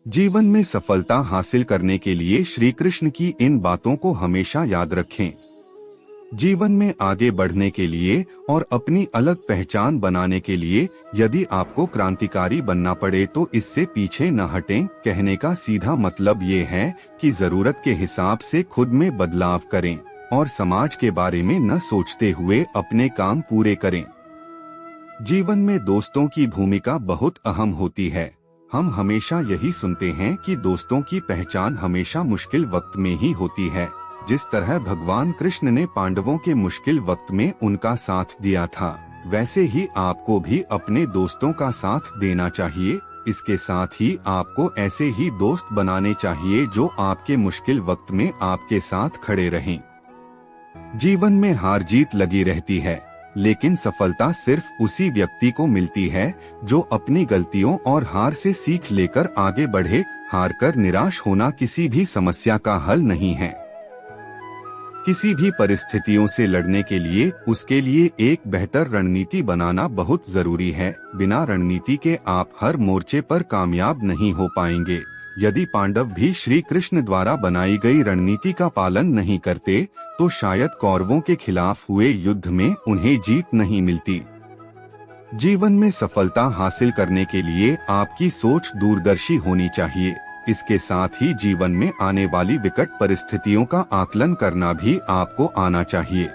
जीवन में सफलता हासिल करने के लिए श्री कृष्ण की इन बातों को हमेशा याद रखें। जीवन में आगे बढ़ने के लिए और अपनी अलग पहचान बनाने के लिए यदि आपको क्रांतिकारी बनना पड़े तो इससे पीछे न हटें। कहने का सीधा मतलब ये है कि जरूरत के हिसाब से खुद में बदलाव करें और समाज के बारे में न सोचते हुए अपने काम पूरे करें। जीवन में दोस्तों की भूमिका बहुत अहम होती है। हम हमेशा यही सुनते हैं कि दोस्तों की पहचान हमेशा मुश्किल वक्त में ही होती है। जिस तरह भगवान कृष्ण ने पांडवों के मुश्किल वक्त में उनका साथ दिया था, वैसे ही आपको भी अपने दोस्तों का साथ देना चाहिए। इसके साथ ही आपको ऐसे ही दोस्त बनाने चाहिए जो आपके मुश्किल वक्त में आपके साथ खड़े रहें। जीवन में हार जीत लगी रहती है, लेकिन सफलता सिर्फ उसी व्यक्ति को मिलती है जो अपनी गलतियों और हार से सीख लेकर आगे बढ़े। हार कर निराश होना किसी भी समस्या का हल नहीं है। किसी भी परिस्थितियों से लड़ने के लिए उसके लिए एक बेहतर रणनीति बनाना बहुत जरूरी है। बिना रणनीति के आप हर मोर्चे पर कामयाब नहीं हो पाएंगे। यदि पांडव भी श्री कृष्ण द्वारा बनाई गई रणनीति का पालन नहीं करते तो शायद कौरवों के खिलाफ हुए युद्ध में उन्हें जीत नहीं मिलती। जीवन में सफलता हासिल करने के लिए आपकी सोच दूरदर्शी होनी चाहिए। इसके साथ ही जीवन में आने वाली विकट परिस्थितियों का आकलन करना भी आपको आना चाहिए।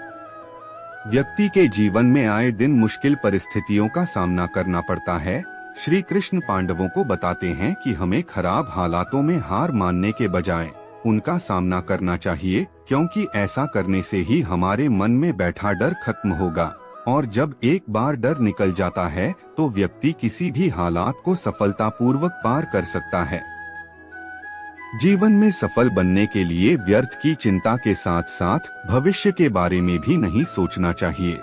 व्यक्ति के जीवन में आए दिन मुश्किल परिस्थितियों का सामना करना पड़ता है। श्री कृष्ण पांडवों को बताते हैं कि हमें खराब हालातों में हार मानने के बजाय उनका सामना करना चाहिए, क्योंकि ऐसा करने से ही हमारे मन में बैठा डर खत्म होगा। और जब एक बार डर निकल जाता है तो व्यक्ति किसी भी हालात को सफलतापूर्वक पार कर सकता है। जीवन में सफल बनने के लिए व्यर्थ की चिंता के साथ साथ भविष्य के बारे में भी नहीं सोचना चाहिए।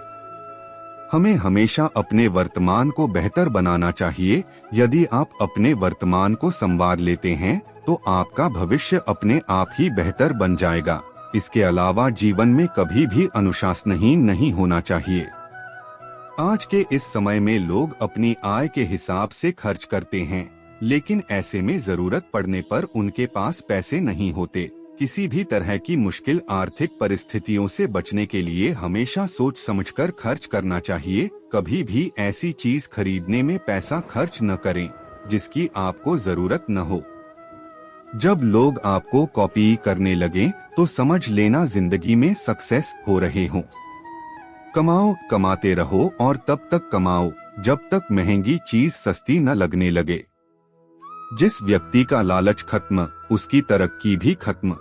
हमें हमेशा अपने वर्तमान को बेहतर बनाना चाहिए। यदि आप अपने वर्तमान को संवार लेते हैं तो आपका भविष्य अपने आप ही बेहतर बन जाएगा। इसके अलावा जीवन में कभी भी अनुशासनहीन नहीं होना चाहिए। आज के इस समय में लोग अपनी आय के हिसाब से खर्च करते हैं, लेकिन ऐसे में जरूरत पड़ने पर उनके पास पैसे नहीं होते। किसी भी तरह की मुश्किल आर्थिक परिस्थितियों से बचने के लिए हमेशा सोच समझकर खर्च करना चाहिए। कभी भी ऐसी चीज खरीदने में पैसा खर्च न करें जिसकी आपको जरूरत न हो। जब लोग आपको कॉपी करने लगे तो समझ लेना जिंदगी में सक्सेस हो रहे हो। कमाओ, कमाते रहो और तब तक कमाओ जब तक महंगी चीज सस्ती न लगने लगे। जिस व्यक्ति का लालच खत्म, उसकी तरक्की भी खत्म।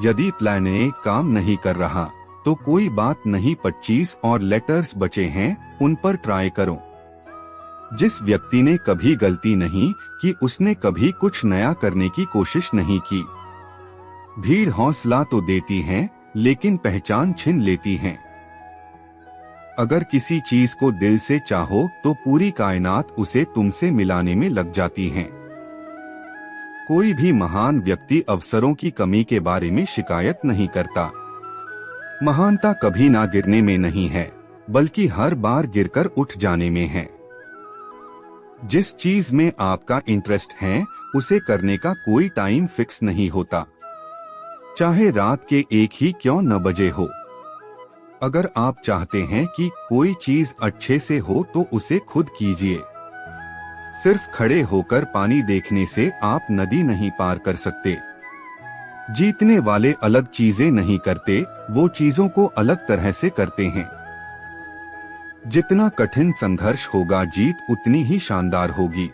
यदि प्लान ए काम नहीं कर रहा तो कोई बात नहीं, 25 और लेटर्स बचे हैं, उन पर ट्राई करो। जिस व्यक्ति ने कभी गलती नहीं की, उसने कभी कुछ नया करने की कोशिश नहीं की। भीड़ हौसला तो देती है लेकिन पहचान छीन लेती है। अगर किसी चीज को दिल से चाहो तो पूरी कायनात उसे तुमसे मिलाने में लग जाती है। कोई भी महान व्यक्ति अवसरों की कमी के बारे में शिकायत नहीं करता। महानता कभी ना गिरने में नहीं है, बल्कि हर बार गिरकर उठ जाने में है। जिस चीज में आपका इंटरेस्ट है उसे करने का कोई टाइम फिक्स नहीं होता, चाहे रात के 1 ही क्यों न बजे हो। अगर आप चाहते हैं कि कोई चीज अच्छे से हो तो उसे खुद कीजिए। सिर्फ खड़े होकर पानी देखने से आप नदी नहीं पार कर सकते। जीतने वाले अलग चीजें नहीं करते, वो चीजों को अलग तरह से करते हैं। जितना कठिन संघर्ष होगा, जीत उतनी ही शानदार होगी।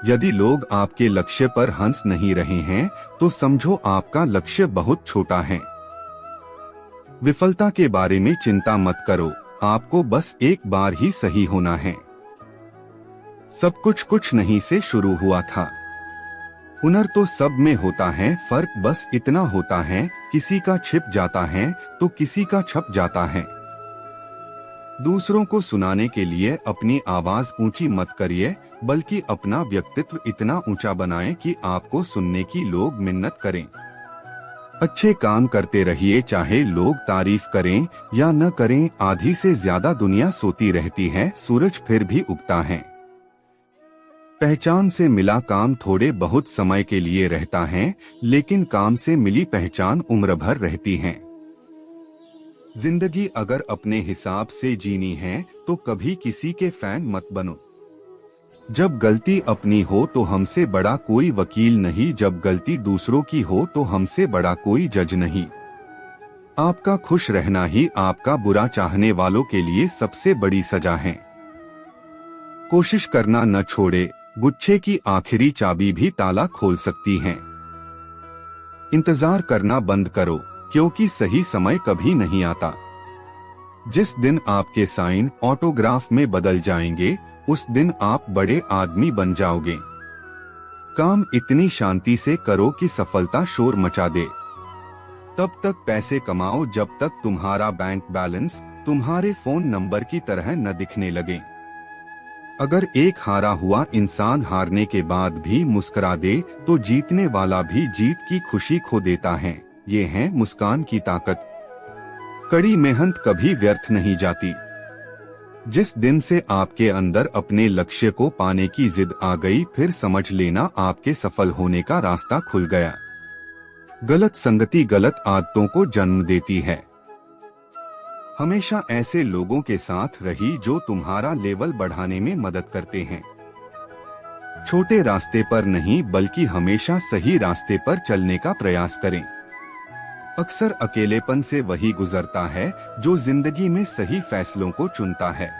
यदि लोग आपके लक्ष्य पर हंस नहीं रहे हैं तो समझो आपका लक्ष्य बहुत छोटा है। विफलता के बारे में चिंता मत करो, आपको बस एक बार ही सही होना है। सब कुछ नहीं से शुरू हुआ था। हुनर तो सब में होता है, फर्क बस इतना होता है, किसी का छिप जाता है तो किसी का छप जाता है। दूसरों को सुनाने के लिए अपनी आवाज ऊंची मत करिए, बल्कि अपना व्यक्तित्व इतना ऊंचा बनाएं कि आपको सुनने की लोग मिन्नत करें। अच्छे काम करते रहिए, चाहे लोग तारीफ करें या न करें। आधी से ज्यादा दुनिया सोती रहती है, सूरज फिर भी उगता है। पहचान से मिला काम थोड़े बहुत समय के लिए रहता है, लेकिन काम से मिली पहचान उम्र भर रहती है। जिंदगी अगर अपने हिसाब से जीनी है तो कभी किसी के फैन मत बनो। जब गलती अपनी हो तो हमसे बड़ा कोई वकील नहीं, जब गलती दूसरों की हो तो हमसे बड़ा कोई जज नहीं। आपका खुश रहना ही आपका बुरा चाहने वालों के लिए सबसे बड़ी सजा है। कोशिश करना न छोड़े, गुच्छे की आखिरी चाबी भी ताला खोल सकती है। इंतजार करना बंद करो, क्योंकि सही समय कभी नहीं आता। जिस दिन आपके साइन ऑटोग्राफ में बदल जाएंगे, उस दिन आप बड़े आदमी बन जाओगे। काम इतनी शांति से करो कि सफलता शोर मचा दे। तब तक पैसे कमाओ जब तक तुम्हारा बैंक बैलेंस तुम्हारे फोन नंबर की तरह न दिखने लगे। अगर एक हारा हुआ इंसान हारने के बाद भी मुस्कुरा दे तो जीतने वाला भी जीत की खुशी खो देता है। ये है मुस्कान की ताकत। कड़ी मेहनत कभी व्यर्थ नहीं जाती। जिस दिन से आपके अंदर अपने लक्ष्य को पाने की जिद आ गई, फिर समझ लेना आपके सफल होने का रास्ता खुल गया। गलत संगति गलत आदतों को जन्म देती है। हमेशा ऐसे लोगों के साथ रही जो तुम्हारा लेवल बढ़ाने में मदद करते हैं। छोटे रास्ते पर नहीं, बल्कि हमेशा सही रास्ते पर चलने का प्रयास करें। अक्सर अकेलेपन से वही गुजरता है जो जिंदगी में सही फैसलों को चुनता है।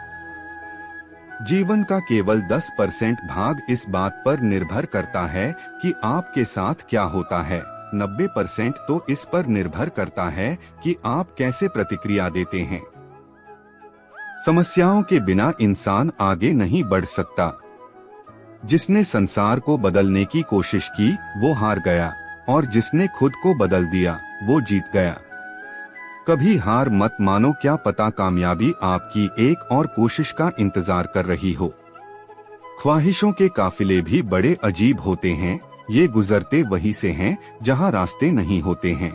जीवन का केवल 10% भाग इस बात पर निर्भर करता है कि आपके साथ क्या होता है, 90% तो इस पर निर्भर करता है कि आप कैसे प्रतिक्रिया देते हैं। समस्याओं के बिना इंसान आगे नहीं बढ़ सकता। जिसने संसार को बदलने की कोशिश की वो हार गया, और जिसने खुद को बदल दिया वो जीत गया। कभी हार मत मानो, क्या पता कामयाबी आपकी एक और कोशिश का इंतजार कर रही हो। ख्वाहिशों के काफिले भी बड़े अजीब होते हैं, ये गुजरते वहीं से हैं जहां रास्ते नहीं होते हैं।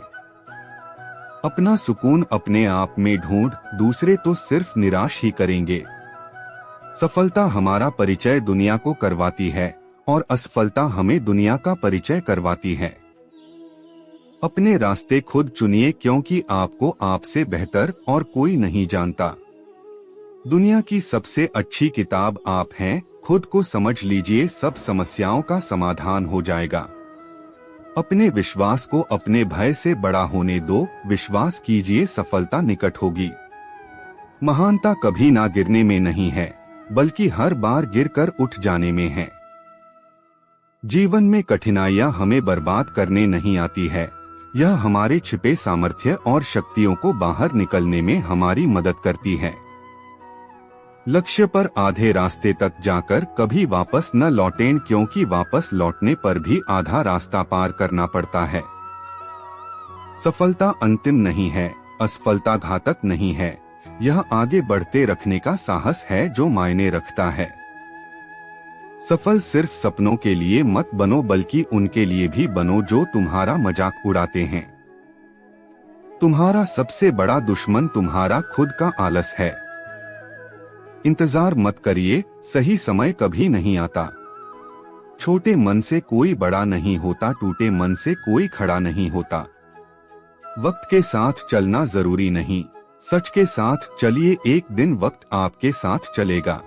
अपना सुकून अपने आप में ढूंढ, दूसरे तो सिर्फ निराश ही करेंगे। सफलता हमारा परिचय दुनिया को करवाती है और असफलता हमें दुनिया का परिचय करवाती है। अपने रास्ते खुद चुनिए, क्योंकि आपको आपसे बेहतर और कोई नहीं जानता। दुनिया की सबसे अच्छी किताब आप हैं, खुद को समझ लीजिए, सब समस्याओं का समाधान हो जाएगा। अपने विश्वास को अपने भय से बड़ा होने दो, विश्वास कीजिए सफलता निकट होगी। महानता कभी ना गिरने में नहीं है, बल्कि हर बार गिरकर उठ जाने में है। जीवन में कठिनाइयां हमें बर्बाद करने नहीं आती है, यह हमारे छिपे सामर्थ्य और शक्तियों को बाहर निकलने में हमारी मदद करती है। लक्ष्य पर आधे रास्ते तक जाकर कभी वापस न लौटें, क्योंकि वापस लौटने पर भी आधा रास्ता पार करना पड़ता है। सफलता अंतिम नहीं है, असफलता घातक नहीं है, यह आगे बढ़ते रखने का साहस है जो मायने रखता है। सफल सिर्फ सपनों के लिए मत बनो, बल्कि उनके लिए भी बनो जो तुम्हारा मजाक उड़ाते हैं। तुम्हारा सबसे बड़ा दुश्मन तुम्हारा खुद का आलस है। इंतजार मत करिए, सही समय कभी नहीं आता। छोटे मन से कोई बड़ा नहीं होता, टूटे मन से कोई खड़ा नहीं होता। वक्त के साथ चलना जरूरी नहीं, सच के साथ चलिए, एक दिन वक्त आपके साथ चलेगा।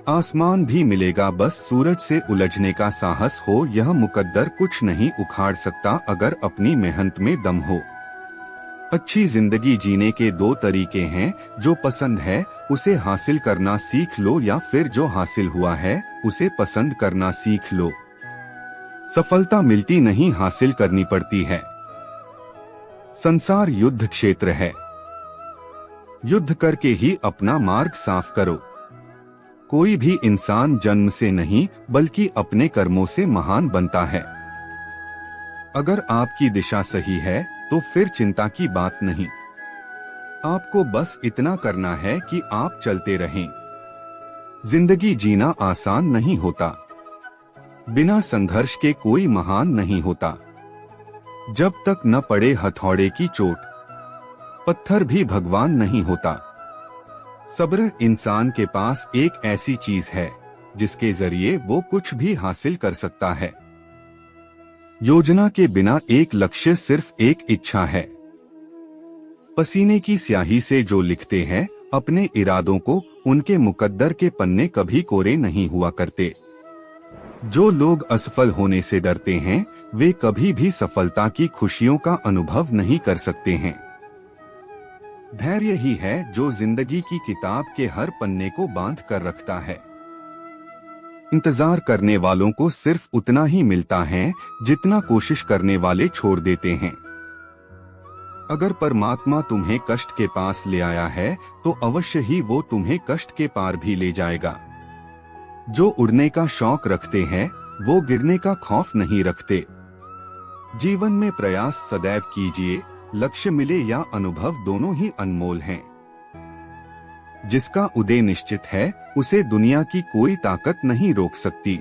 आसमान भी मिलेगा, बस सूरज से उलझने का साहस हो। यह मुकद्दर कुछ नहीं उखाड़ सकता अगर अपनी मेहनत में दम हो। अच्छी जिंदगी जीने के दो तरीके हैं, जो पसंद है उसे हासिल करना सीख लो, या फिर जो हासिल हुआ है उसे पसंद करना सीख लो। सफलता मिलती नहीं, हासिल करनी पड़ती है। संसार युद्ध क्षेत्र है, युद्ध करके ही अपना मार्ग साफ करो। कोई भी इंसान जन्म से नहीं, बल्कि अपने कर्मों से महान बनता है। अगर आपकी दिशा सही है तो फिर चिंता की बात नहीं। आपको बस इतना करना है कि आप चलते रहें। जिंदगी जीना आसान नहीं होता, बिना संघर्ष के कोई महान नहीं होता। जब तक न पड़े हथौड़े की चोट, पत्थर भी भगवान नहीं होता। सब्र इंसान के पास एक ऐसी चीज है जिसके जरिए वो कुछ भी हासिल कर सकता है। योजना के बिना एक लक्ष्य सिर्फ एक इच्छा है। पसीने की स्याही से जो लिखते हैं अपने इरादों को, उनके मुकद्दर के पन्ने कभी कोरे नहीं हुआ करते। जो लोग असफल होने से डरते हैं वे कभी भी सफलता की खुशियों का अनुभव नहीं कर सकते हैं। धैर्य ही है जो जिंदगी की किताब के हर पन्ने को बांध कर रखता है। इंतजार करने वालों को सिर्फ उतना ही मिलता है जितना कोशिश करने वाले छोड़ देते हैं। अगर परमात्मा तुम्हें कष्ट के पास ले आया है तो अवश्य ही वो तुम्हें कष्ट के पार भी ले जाएगा। जो उड़ने का शौक रखते हैं वो गिरने का खौफ नहीं रखते। जीवन में प्रयास सदैव कीजिए, लक्ष्य मिले या अनुभव दोनों ही अनमोल हैं। जिसका उदय निश्चित है उसे दुनिया की कोई ताकत नहीं रोक सकती।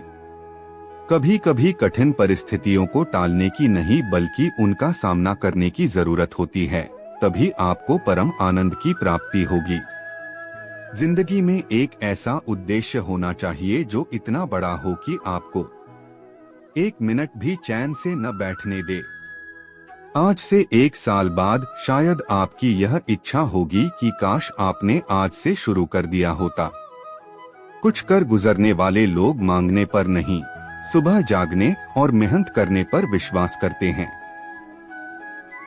कभी कभी कठिन परिस्थितियों को टालने की नहीं बल्कि उनका सामना करने की जरूरत होती है, तभी आपको परम आनंद की प्राप्ति होगी। जिंदगी में एक ऐसा उद्देश्य होना चाहिए जो इतना बड़ा हो कि आपको एक मिनट भी चैन से न बैठने दे। आज से 1 साल बाद शायद आपकी यह इच्छा होगी कि काश आपने आज से शुरू कर दिया होता। कुछ कर गुजरने वाले लोग मांगने पर नहीं, सुबह जागने और मेहनत करने पर विश्वास करते हैं।